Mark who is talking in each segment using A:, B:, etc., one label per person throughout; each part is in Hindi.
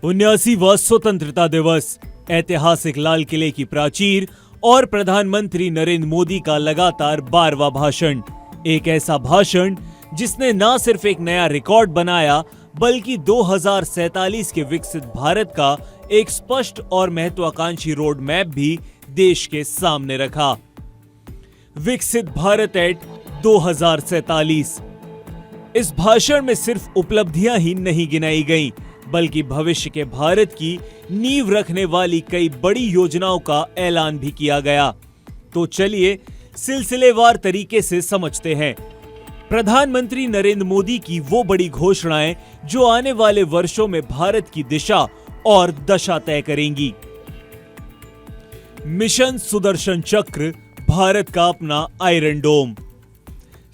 A: 79वां स्वतंत्रता दिवस, ऐतिहासिक लाल किले की प्राचीर और प्रधानमंत्री नरेंद्र मोदी का लगातार 12वां भाषण। एक ऐसा भाषण जिसने न सिर्फ एक नया रिकॉर्ड बनाया बल्कि 2047 के विकसित भारत का एक स्पष्ट और महत्वाकांक्षी रोड मैप भी देश के सामने रखा। विकसित भारत एट 2047। इस भाषण में सिर्फ उपलब्धियां ही नहीं गिनाई गईं, बल्कि भविष्य के भारत की नींव रखने वाली कई बड़ी योजनाओं का ऐलान भी किया गया। तो चलिए सिलसिलेवार तरीके से समझते हैं प्रधानमंत्री नरेंद्र मोदी की वो बड़ी घोषणाएं जो आने वाले वर्षों में भारत की दिशा और दशा तय करेंगी। मिशन सुदर्शन चक्र, भारत का अपना आयरन डोम।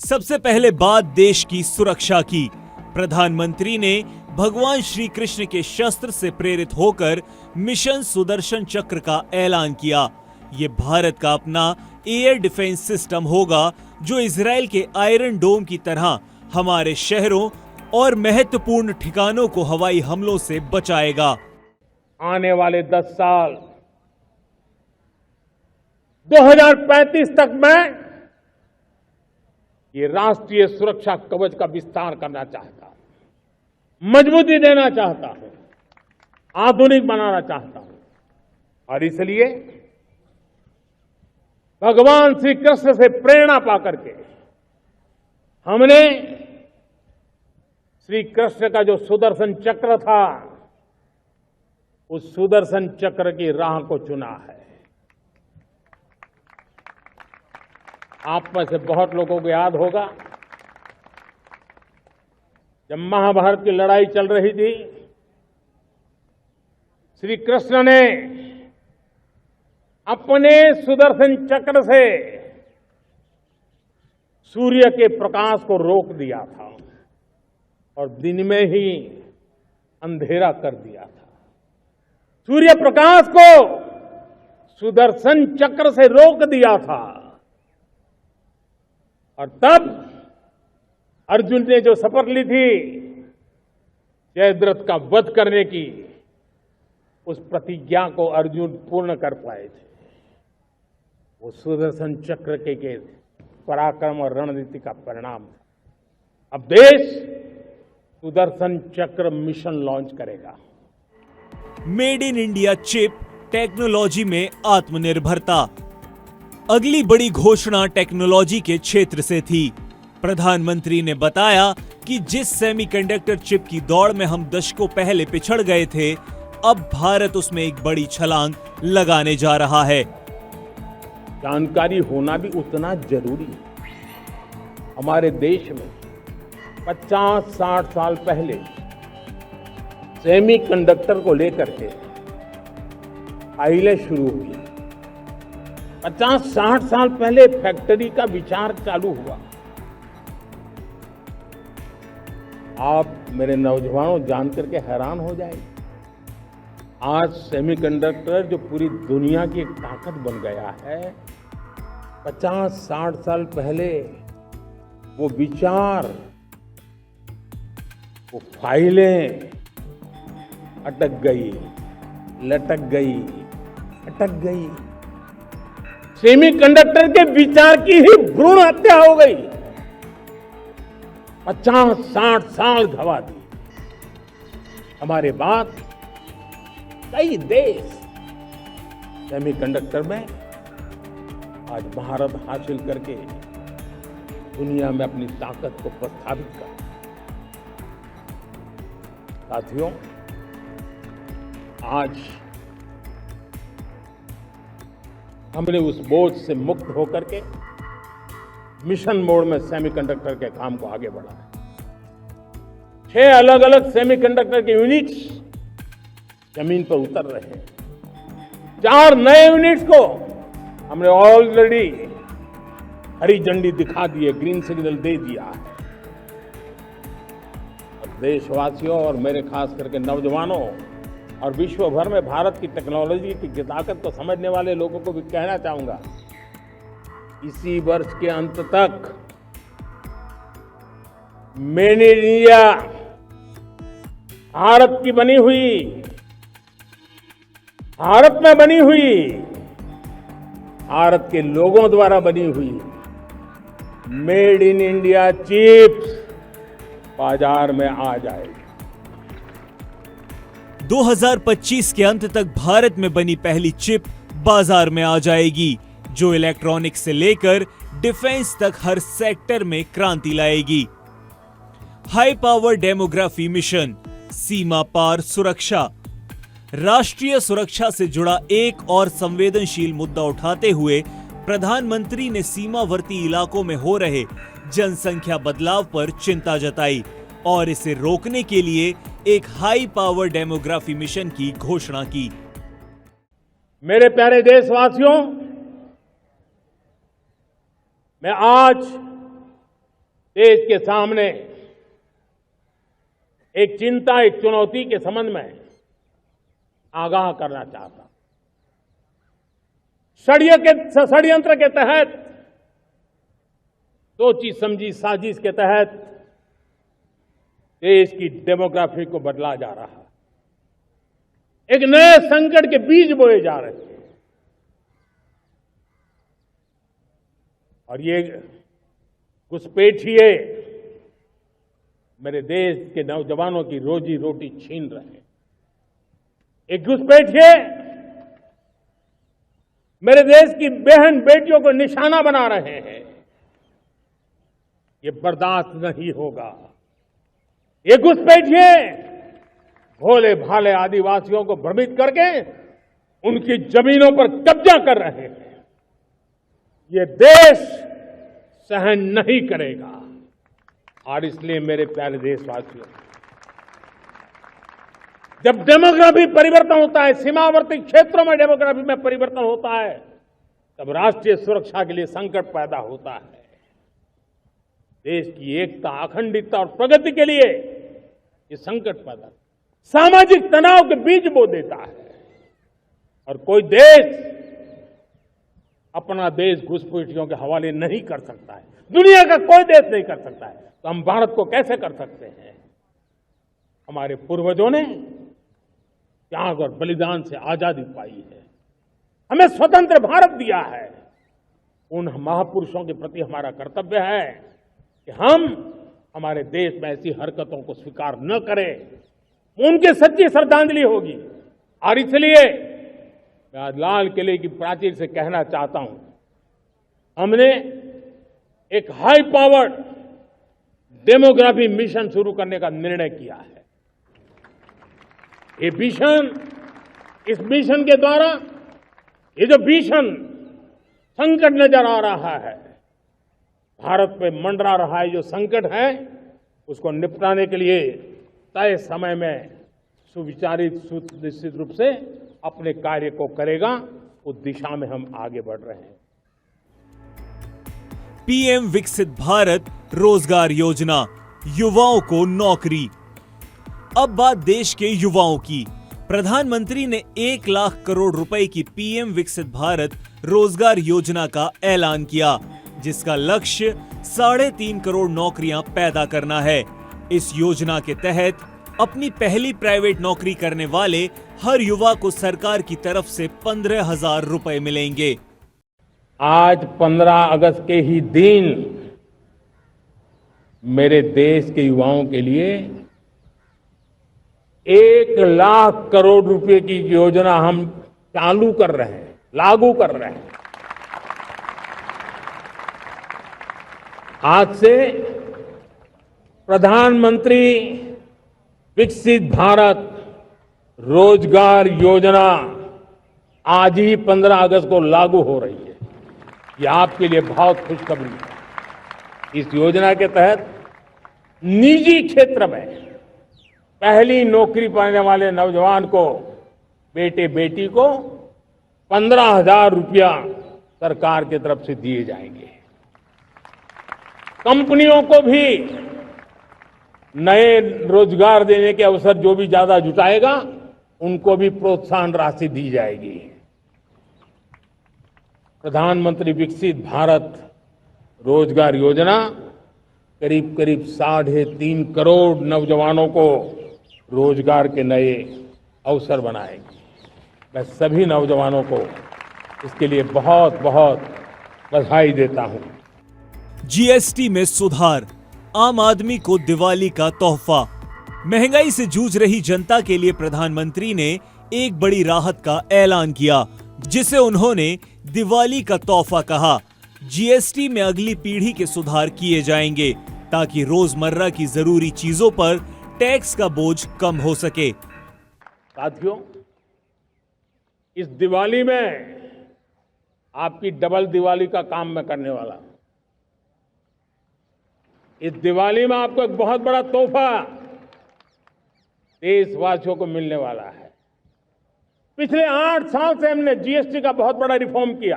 A: सबसे पहले बात देश की सुरक्षा की। प्रधानमंत्री ने भगवान श्री कृष्ण के शस्त्र से प्रेरित होकर मिशन सुदर्शन चक्र का ऐलान किया। यह भारत का अपना एयर डिफेंस सिस्टम होगा जो इजराइल के आयरन डोम की तरह हमारे शहरों और महत्वपूर्ण ठिकानों को हवाई हमलों से बचाएगा।
B: आने वाले 10 साल 2035 तक मैं ये राष्ट्रीय सुरक्षा कवच का विस्तार करना चाहता हूं, मजबूती देना चाहता हूं, आधुनिक बनाना चाहता हूं। और इसलिए भगवान श्री कृष्ण से प्रेरणा पाकर के हमने श्री कृष्ण का जो सुदर्शन चक्र था, उस सुदर्शन चक्र की राह को चुना है। आप में से बहुत लोगों को याद होगा, जब महाभारत की लड़ाई चल रही थी, श्री कृष्ण ने अपने सुदर्शन चक्र से सूर्य के प्रकाश को रोक दिया था और दिन में ही अंधेरा कर दिया था। सूर्य प्रकाश को सुदर्शन चक्र से रोक दिया था। और तब अर्जुन ने जो शपथ ली थी जयद्रथ का वध करने की, उस प्रतिज्ञा को अर्जुन पूर्ण कर पाए थे। वो सुदर्शन चक्र के पराक्रम और रणनीति का परिणाम था। अब देश सुदर्शन चक्र मिशन लॉन्च करेगा।
A: Made in India chip technology में आत्मनिर्भरता। अगली बड़ी घोषणा टेक्नोलॉजी के क्षेत्र से थी। प्रधानमंत्री ने बताया कि जिस सेमीकंडक्टर चिप की दौड़ में हम दशकों पहले पिछड़ गए थे, अब भारत उसमें एक बड़ी छलांग लगाने जा रहा है।
B: जानकारी होना भी उतना जरूरी है। हमारे देश में 50-60 साल पहले सेमीकंडक्टर को लेकर के फाइलें शुरू हुई। 50-60 साल पहले फैक्ट्री का विचार चालू हुआ। आप मेरे नौजवानों जानकर के हैरान हो जाएंगे, आज सेमीकंडक्टर जो पूरी दुनिया की एक ताकत बन गया है, 50-60 साल पहले वो विचार, वो फाइलें अटक गई, लटक गई, अटक गई। सेमीकंडक्टर के विचार की ही भ्रूण हत्या हो गई। 50-60 साल गवा दी। हमारे बाद कई देश सेमीकंडक्टर में आज महारत हासिल करके दुनिया में अपनी ताकत को प्रस्थापित कर। साथियों, आज हमने उस बोझ से मुक्त होकर के मिशन मोड में सेमीकंडक्टर के काम को आगे बढ़ाया। 6 अलग अलग सेमीकंडक्टर के यूनिट्स जमीन पर उतर रहे हैं। 4 नए यूनिट्स को हमने ऑलरेडी हरी झंडी दिखा दी है, ग्रीन सिग्नल दे दिया है। और देशवासियों और मेरे खास करके नौजवानों और विश्व भर में भारत की टेक्नोलॉजी की ताकत को समझने वाले लोगों को भी कहना चाहूंगा, इसी वर्ष के अंत तक मेड इन इंडिया भारत की बनी हुई भारत में बनी हुई, भारत के लोगों द्वारा बनी हुई मेड इन इंडिया चिप्स बाजार में आ जाएगी।
A: 2025 के अंत तक भारत में बनी पहली चिप बाजार में आ जाएगी, जो इलेक्ट्रॉनिक्स से लेकर डिफेंस तक हर सेक्टर में क्रांति लाएगी। हाई पावर डेमोग्राफी मिशन, सीमा पार सुरक्षा। राष्ट्रीय सुरक्षा से जुड़ा एक और संवेदनशील मुद्दा उठाते हुए प्रधानमंत्री ने सीमावर्ती इलाकों में हो रहे जनसंख्या बदलाव पर चिंता जताई और इसे रोकने के लिए एक हाई पावर डेमोग्राफी मिशन की घोषणा की।
B: मेरे प्यारे देशवासियों, मैं आज देश के सामने एक चिंता, एक चुनौती के संबंध में आगाह करना चाहता हूं। षड्यंत्र के तहत, सोची समझी साजिश के तहत देश की डेमोग्राफी को बदला जा रहा है। एक नए संकट के बीज बोए जा रहे हैं और ये घुसपैठिए मेरे देश के नौजवानों की रोजी रोटी छीन रहे हैं। एक घुसपैठिए मेरे देश की बहन बेटियों को निशाना बना रहे हैं। ये बर्दाश्त नहीं होगा। ये घुसपैठिए भोले भाले आदिवासियों को भ्रमित करके उनकी जमीनों पर कब्जा कर रहे हैं। ये देश सहन नहीं करेगा। और इसलिए मेरे प्यारे देशवासियों, जब डेमोग्राफी परिवर्तन होता है, सीमावर्ती क्षेत्रों में डेमोग्राफी में परिवर्तन होता है, तब राष्ट्रीय सुरक्षा के लिए संकट पैदा होता है। देश की एकता, अखंडता और प्रगति के लिए ये संकट पैदा, सामाजिक तनाव के बीज बो देता है। और कोई देश अपना देश घुसपैठियों के हवाले नहीं कर सकता है। दुनिया का कोई देश नहीं कर सकता है, तो हम भारत को कैसे कर सकते हैं? हमारे पूर्वजों ने त्याग और बलिदान से आजादी पाई है, हमें स्वतंत्र भारत दिया है। उन महापुरुषों के प्रति हमारा कर्तव्य है कि हम हमारे देश में ऐसी हरकतों को स्वीकार न करें। उनके सच्ची श्रद्धांजलि होगी। और इसलिए मैं आज लाल किले की प्राचीर से कहना चाहता हूं, हमने एक हाई पावर्ड डेमोग्राफी मिशन शुरू करने का निर्णय किया है। ये मिशन, इस मिशन के द्वारा ये जो भीषण संकट नजर आ रहा है, भारत पे मंडरा रहा है जो संकट है, उसको निपटाने के लिए तय समय में सुविचारित, सुनिश्चित रूप से अपने कार्य को करेगा। उस दिशा में हम आगे बढ़ रहे हैं।
A: पीएम विकसित भारत रोजगार योजना, युवाओं को नौकरी। अब बात देश के युवाओं की। प्रधानमंत्री ने 1 लाख करोड़ रुपए की पीएम विकसित भारत रोजगार योजना का ऐलान किया, जिसका लक्ष्य 3.5 करोड़ नौकरियां पैदा करना है। इस योजना के तहत अपनी पहली प्राइवेट नौकरी करने वाले हर युवा को सरकार की तरफ से 15,000 रुपए मिलेंगे।
B: आज 15 अगस्त के ही दिन मेरे देश के युवाओं के लिए 1 लाख करोड़ रुपए की योजना हम चालू कर रहे हैं, लागू कर रहे हैं। आज से प्रधानमंत्री विकसित भारत रोजगार योजना आज ही 15 अगस्त को लागू हो रही है। ये आपके लिए बहुत खुशखबरी है। इस योजना के तहत निजी क्षेत्र में पहली नौकरी पाने वाले नौजवान को, बेटे बेटी को 15,000 रुपया सरकार की तरफ से दिए जाएंगे। कंपनियों को भी नए रोजगार देने के अवसर जो भी ज्यादा जुटाएगा, उनको भी प्रोत्साहन राशि दी जाएगी। प्रधानमंत्री विकसित भारत रोजगार योजना करीब करीब 3.5 करोड़ नौजवानों को रोजगार के नए अवसर बनाएगी। मैं सभी नौजवानों को इसके लिए बहुत बहुत बधाई देता हूं।
A: जीएसटी में सुधार, आम आदमी को दिवाली का तोहफा। महंगाई से जूझ रही जनता के लिए प्रधानमंत्री ने एक बड़ी राहत का ऐलान किया, जिसे उन्होंने दिवाली का तोहफा कहा। जीएसटी में अगली पीढ़ी के सुधार किए जाएंगे ताकि रोजमर्रा की जरूरी चीजों पर टैक्स का बोझ कम हो सके।
B: साथियों, इस दिवाली में आपकी डबल दिवाली का काम मैं करने वाला हूं। इस दिवाली में आपको एक बहुत बड़ा तोहफा देशवासियों को मिलने वाला है। पिछले 8 साल से हमने जीएसटी का बहुत बड़ा रिफॉर्म किया।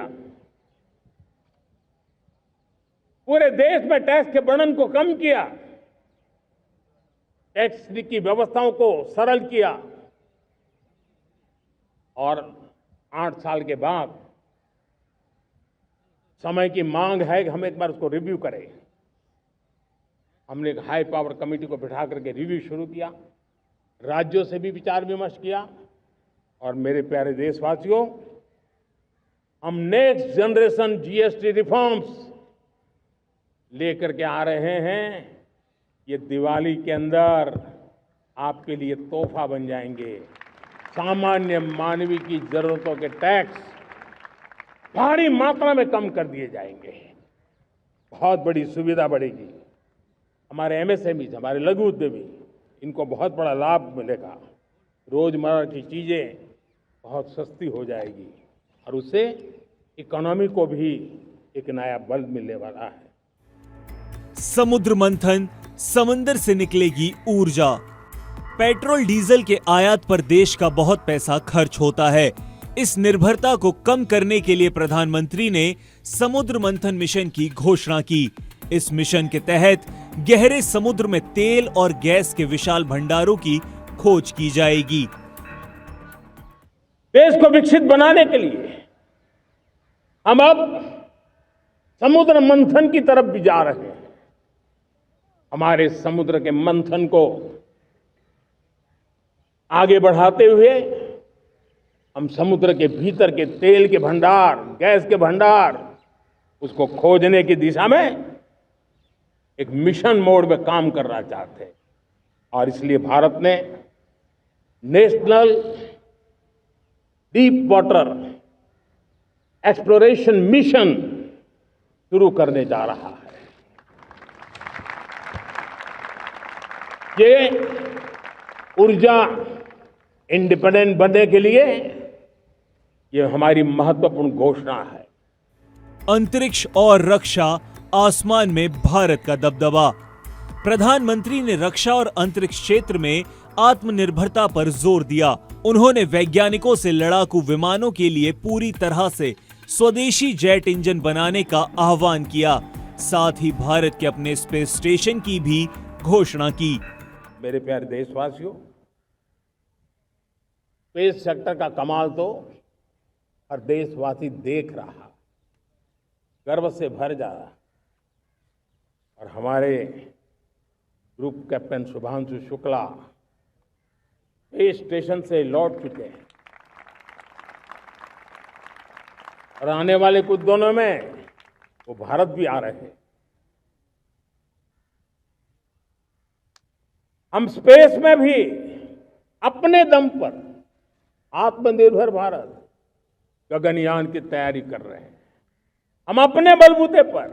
B: पूरे देश में टैक्स के बर्डन को कम किया, टैक्स की व्यवस्थाओं को सरल किया और 8 साल के बाद समय की मांग है कि हम एक बार उसको रिव्यू करें। हमने एक हाई पावर कमेटी को बिठा करके रिव्यू शुरू किया, राज्यों से भी विचार विमर्श किया और मेरे प्यारे देशवासियों, हम नेक्स्ट जनरेशन जीएसटी रिफॉर्म्स लेकर के आ रहे हैं। ये दिवाली के अंदर आपके लिए तोहफा बन जाएंगे। सामान्य मानवीय की जरूरतों के टैक्स भारी मात्रा में कम कर दिए जाएंगे। बहुत बड़ी सुविधा बढ़ेगी। हमारे एमएसएमई, हमारे लघु उद्यमी, इनको बहुत बड़ा लाभ मिलेगा। रोजमर्रा की चीजें बहुत सस्ती हो जाएगी और उससे इकोनॉमी को भी एक नया बल मिलने वाला है।
A: समुद्र मंथन, समंदर से निकलेगी ऊर्जा। पेट्रोल डीजल के आयात पर देश का बहुत पैसा खर्च होता है। इस निर्भरता को कम करने के लिए प्रधानमंत्री ने समुद्र मंथन मिशन की घोषणा की। इस मिशन के तहत गहरे समुद्र में तेल और गैस के विशाल भंडारों की खोज की जाएगी।
B: देश को विकसित बनाने के लिए हम अब समुद्र मंथन की तरफ भी जा रहे हैं। हमारे समुद्र के मंथन को आगे बढ़ाते हुए हम समुद्र के भीतर के तेल के भंडार, गैस के भंडार, उसको खोजने की दिशा में एक मिशन मोड में काम करना चाहते हैं और इसलिए भारत ने national deep water exploration mission शुरू करने जा रहा है। ये ऊर्जा इंडिपेंडेंट बनने के लिए ये हमारी महत्वपूर्ण घोषणा है।
A: अंतरिक्ष और रक्षा, आसमान में भारत का दबदबा। प्रधानमंत्री ने रक्षा और अंतरिक्ष क्षेत्र में आत्मनिर्भरता पर जोर दिया। उन्होंने वैज्ञानिकों से लड़ाकू विमानों के लिए पूरी तरह से स्वदेशी जेट इंजन बनाने का आह्वान किया। साथ ही भारत के अपने स्पेस स्टेशन की भी घोषणा की।
B: मेरे प्यारे देशवासियों, स्पेस सेक्टर का कमाल तो हर देशवासी देख रहा, गर्व से भर जा रहा। और हमारे group captain Shubhanshu Shukla space station से लौट चुके हैं और आने वाले कुछ दिनों में वो भारत भी आ रहे हैं। हम स्पेस में भी अपने दम पर आत्मनिर्भर भारत गगनयान की तैयारी कर रहे हैं। हम अपने बलबूते पर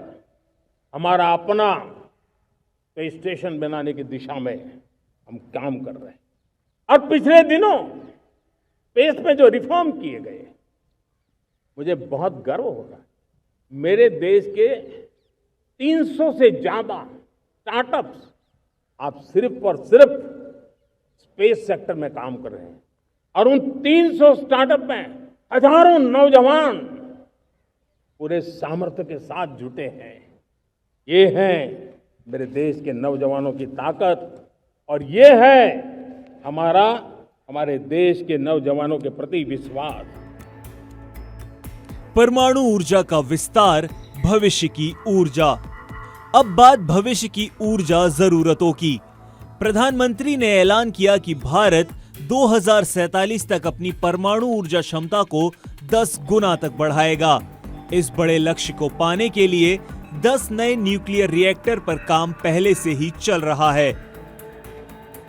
B: हमारा अपना स्पेस स्टेशन बनाने की दिशा में हम काम कर रहे हैं। और पिछले दिनों स्पेस में जो रिफॉर्म किए गए, मुझे बहुत गर्व हो रहा है। मेरे देश के 300 से ज्यादा स्टार्टअप्स आप सिर्फ और सिर्फ स्पेस सेक्टर में काम कर रहे हैं और उन 300 स्टार्टअप में हजारों नौजवान पूरे सामर्थ्य के साथ जुटे हैं। ये है मेरे देश के नौजवानों की ताकत और ये है हमारे देश के नौजवानों के प्रति विश्वास।
A: परमाणु ऊर्जा का विस्तार, भविष्य की ऊर्जा। अब बात भविष्य की ऊर्जा जरूरतों की। प्रधानमंत्री ने ऐलान किया कि भारत 2047 तक अपनी परमाणु ऊर्जा क्षमता को 10 गुना तक बढ़ाएगा। इस बड़े लक्ष्य को पाने के लिए 10 नए न्यूक्लियर रिएक्टर पर काम पहले से ही चल रहा है।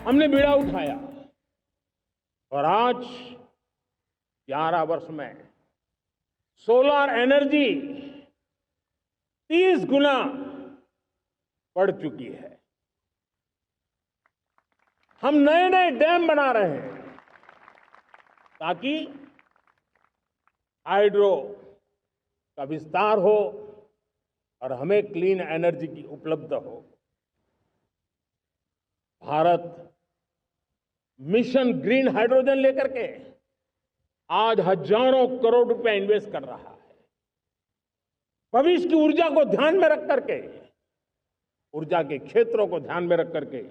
B: हमने बीड़ा उठाया और आज 11 वर्ष में सोलर एनर्जी 30 गुना बढ़ चुकी है। हम नए नए डैम बना रहे हैं ताकि हाइड्रो का विस्तार हो और हमें क्लीन एनर्जी की उपलब्ध हो। भारत मिशन ग्रीन हाइड्रोजन लेकर के आज हजारों करोड़ रुपए इन्वेस्ट कर रहा है। भविष्य की ऊर्जा को ध्यान में रख करके, ऊर्जा के क्षेत्रों को ध्यान में रख करके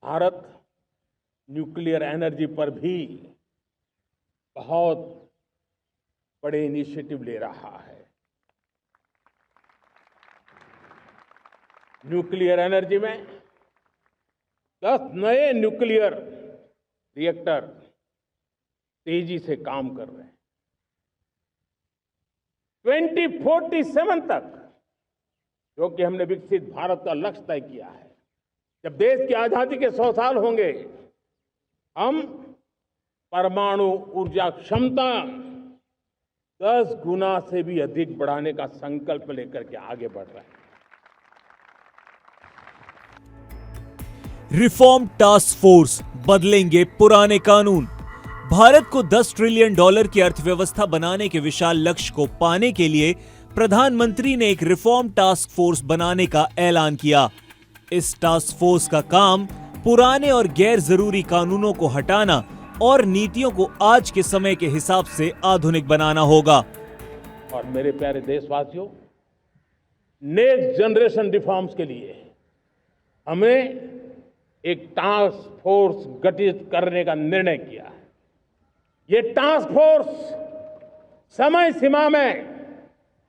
B: भारत न्यूक्लियर एनर्जी पर भी बहुत बड़े इनिशिएटिव ले रहा है। न्यूक्लियर एनर्जी में 10 नए न्यूक्लियर रिएक्टर तेजी से काम कर रहे हैं। 2047 तक, जो कि हमने विकसित भारत का लक्ष्य तय किया है, जब देश की आजादी के 100 साल होंगे, हम परमाणु ऊर्जा क्षमता 10 गुना से भी अधिक बढ़ाने का संकल्प लेकर के आगे बढ़ रहे हैं।
A: रिफॉर्म टास्क फोर्स बदलेंगे पुराने कानून। भारत को $10 ट्रिलियन की अर्थव्यवस्था बनाने के विशाल लक्ष्य को पाने के लिए प्रधानमंत्री ने एक रिफॉर्म टास्क फोर्स बनाने का ऐलान किया। इस टास्क फोर्स का काम पुराने और गैर जरूरी कानूनों को हटाना और नीतियों को आज के समय के हिसाब से आधुनिक बनाना होगा।
B: और मेरे प्यारे देशवासियों, नेक्स्ट जनरेशन रिफॉर्म्स के लिए हमें एक टास्क फोर्स गठित करने का निर्णय किया है। ये टास्क फोर्स समय सीमा में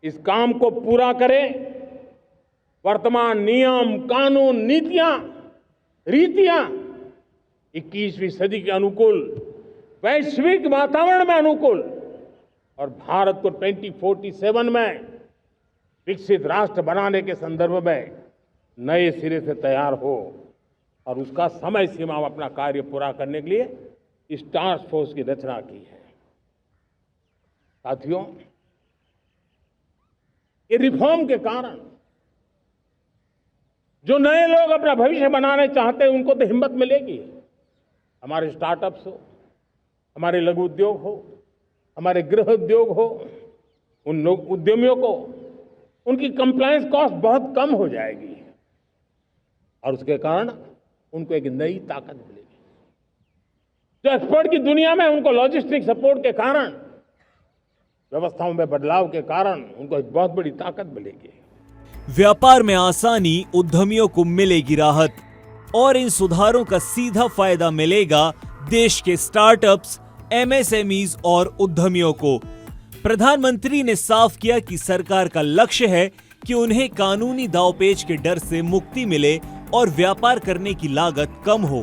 B: इस काम को पूरा करे, वर्तमान नियम, कानून, नीतियां, रीतियां 21वीं सदी के अनुकूल, वैश्विक वातावरण में अनुकूल और भारत को 2047 में विकसित राष्ट्र बनाने के संदर्भ में नए सिरे से तैयार हो और उसका समय सीमा में अपना कार्य पूरा करने के लिए इस टास्क फोर्स की रचना की है। साथियों, ये रिफॉर्म के कारण जो नए लोग अपना भविष्य बनाने चाहते हैं, उनको तो हिम्मत मिलेगी। हमारे स्टार्टअप्स हो, हमारे लघु उद्योग हो, हमारे गृह उद्योग हो, उन लोग उद्यमियों को उनकी कंप्लायंस कॉस्ट बहुत कम हो जाएगी और उसके कारण उनको एक नई ताकत मिलेगी। जो एक्सपोर्ट की दुनिया में उनको लॉजिस्टिक सपोर्ट के कारण, व्यवस्थाओं में बदलाव के कारण उनको एक बहुत बड़ी ताकत मिलेगी।
A: व्यापार में आसानी, उद्यमियों को मिलेगी राहत और इन सुधारों का सीधा फायदा मिलेगा देश के स्टार्टअप्स, एमएसएमईज और उद्यमियों को। प्रधानमंत्री ने साफ किया कि सरकार का लक्ष्य है कि उन्हें कानूनी दांवपेच के डर से मुक्ति मिले और व्यापार करने की लागत कम हो,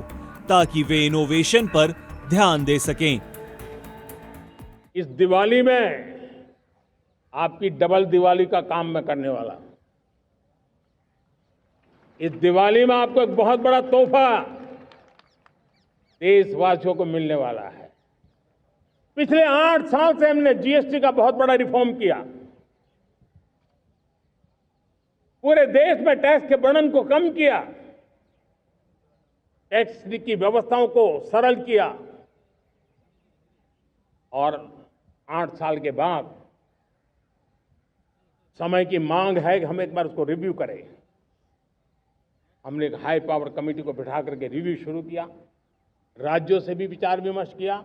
A: ताकि वे इनोवेशन पर ध्यान दे सकें।
B: इस दिवाली में आपकी डबल दिवाली का काम मैं करने वाला हूं। इस दिवाली में आपको एक बहुत बड़ा तोहफा देशवासियों को मिलने वाला है। पिछले 8 साल से हमने जीएसटी का बहुत बड़ा रिफॉर्म किया। पूरे देश में टैक्स के बर्डन को कम किया, टैक्स की व्यवस्थाओं को सरल किया और 8 साल के बाद समय की मांग है कि हम एक बार उसको रिव्यू करें। हमने एक हाई पावर कमेटी को बिठा करके रिव्यू शुरू किया, राज्यों से भी विचार विमर्श किया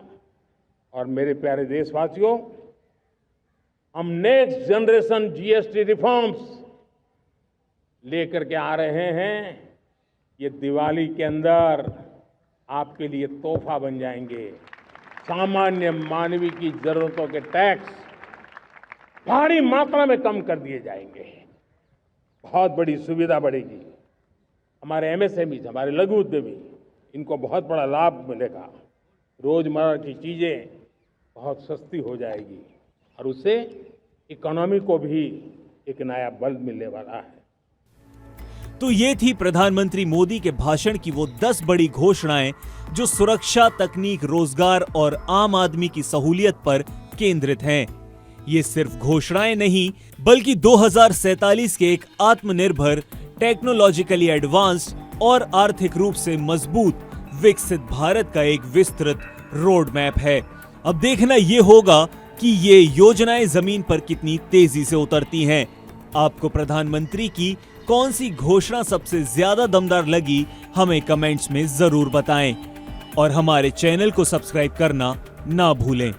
B: और मेरे प्यारे देशवासियों, हम नेक्स्ट जनरेशन जीएसटी रिफॉर्म्स लेकर के आ रहे हैं। ये दिवाली के अंदर आपके लिए तोहफा बन जाएंगे। सामान्य मानवीय की जरूरतों के टैक्स भारी मात्रा में कम कर दिए जाएंगे। बहुत बड़ी सुविधा बढ़ेगी। हमारे एमएसएमई, हमारे लघु उद्यमी इनको बहुत बड़ा लाभ मिलेगा। रोजमर्रा की चीजें बहुत सस्ती हो जाएगी और उससे इकोनॉमी को भी एक नया बल मिलने वाला है।
A: तो ये थी प्रधानमंत्री मोदी के भाषण की वो 10 बड़ी घोषणाएं जो सुरक्षा, तकनीक, रोजगार और आम आदमी की सहूलियत पर केंद्रित हैं। ये सिर्फ घोषणाएं नहीं बल्कि 2047 के एक आत्मनिर्भर, टेक्नोलॉजिकली एडवांस्ड और आर्थिक रूप से मजबूत विकसित भारत का एक विस्तृत रोड मैप है। अब देखना ये होगा कि ये योजनाएं जमीन पर कितनी तेजी से उतरती हैं। आपको प्रधानमंत्री की कौन सी घोषणा सबसे ज्यादा दमदार लगी, हमें कमेंट्स में जरूर बताएं और हमारे चैनल को सब्सक्राइब करना ना भूलें।